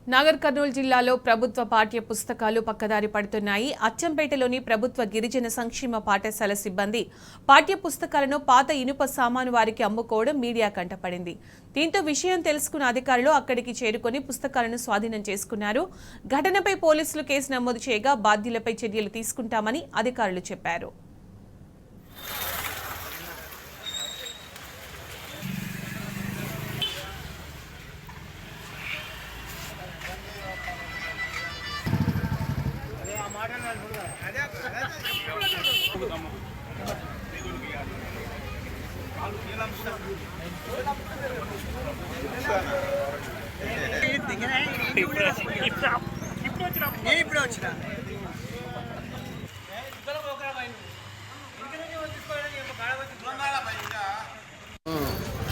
నాగర్ కర్నూలు జిల్లాలో ప్రభుత్వ పాఠ్య పుస్తకాలు పక్కదారి పడుతున్నాయి. అచ్చంపేటలోని ప్రభుత్వ గిరిజన సంక్షేమ పాఠశాల సిబ్బంది పాఠ్య పుస్తకాలను పాత ఇనుప సామాను వారికి అమ్ముకోవడం మీడియా కంటపడింది. దీంతో విషయం తెలుసుకున్న అధికారులు అక్కడికి చేరుకొని పుస్తకాలను స్వాధీనం చేసుకున్నారు. ఘటనపై పోలీసులు కేసు నమోదు చేయగా బాధ్యులపై చర్యలు తీసుకుంటామని అధికారులు చెప్పారు.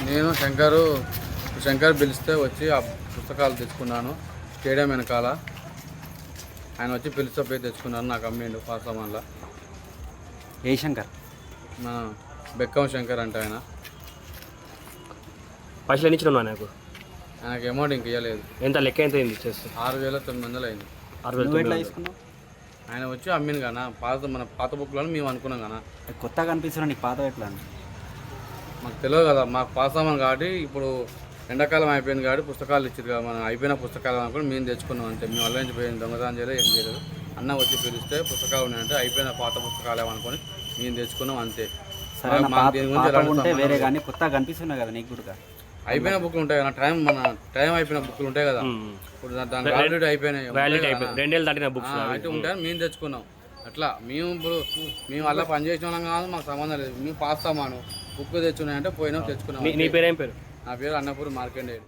నేను శంకర్ పిలిస్తే వచ్చి ఆ పుస్తకాలు తెచ్చుకున్నాను. స్టేడియం వెనకాల ఆయన వచ్చి పిలిస్తే పోయి తెచ్చుకున్నాను. నాకు అమ్మిండు పాసమన్లా. ఏ శంకర్? మన బెక్కం శంకర్ అంటే ఆయన. పైసలు ఎన్ని ఇచ్చినా నాకు? ఆయనకి అమౌంట్ ఇంక ఇవ్వలేదు. ఎంత లెక్క ఎంత అయింది? 6,900 అయింది. 6,900. ఆయన వచ్చి అమ్మింది కదా మన పాత బుక్లో మేము అనుకున్నాం కదా. కొత్తగా కనిపిస్తున్నా నీకు పాత ఎట్లా? మాకు తెలియదు కదా, మాకు పాసామని కాబట్టి ఇప్పుడు ఎండాకాలం అయిపోయింది కాబట్టి పుస్తకాలు ఇచ్చారు కదా. మనం అయిపోయిన పుస్తకాలు అనుకుని మేము తెచ్చుకున్నాం అంతే. మేము అల్ల నుంచి పోయింది దొంగతనం చేయలేదు, ఏం చేయలేదు. అన్న వచ్చి పిలిస్తే పుస్తకాలు ఉన్నాయంటే అయిపోయిన పాత పుస్తకాలు ఏమనుకొని మేము తెచ్చుకున్నాం అంతే. వేరే కానీ కొత్తగా కనిపిస్తున్నాయి కదా నీకు కూడా. అయిపోయిన బుక్లు ఉంటాయి కదా, టైం అయిపోయిన బుక్లు ఉంటాయి కదా. ఇప్పుడు దాని వ్యాలిడిటీ అయిపోయినాయి, 2 ఏళ్ళు దాటిన బుక్స్ అయితే ఉంటాయని మేము తెచ్చుకున్నాం. అట్లా మేము అలా పనిచేసిన వాళ్ళం కాదు, మాకు సంబంధం లేదు. మేము పాస్తామాను బుక్ తెచ్చున్నాయంటే పోయినాం తెచ్చుకున్నాం. నీ పేరేం పేరు? నా పేరు అన్నపూర్ మార్కండేయుడు.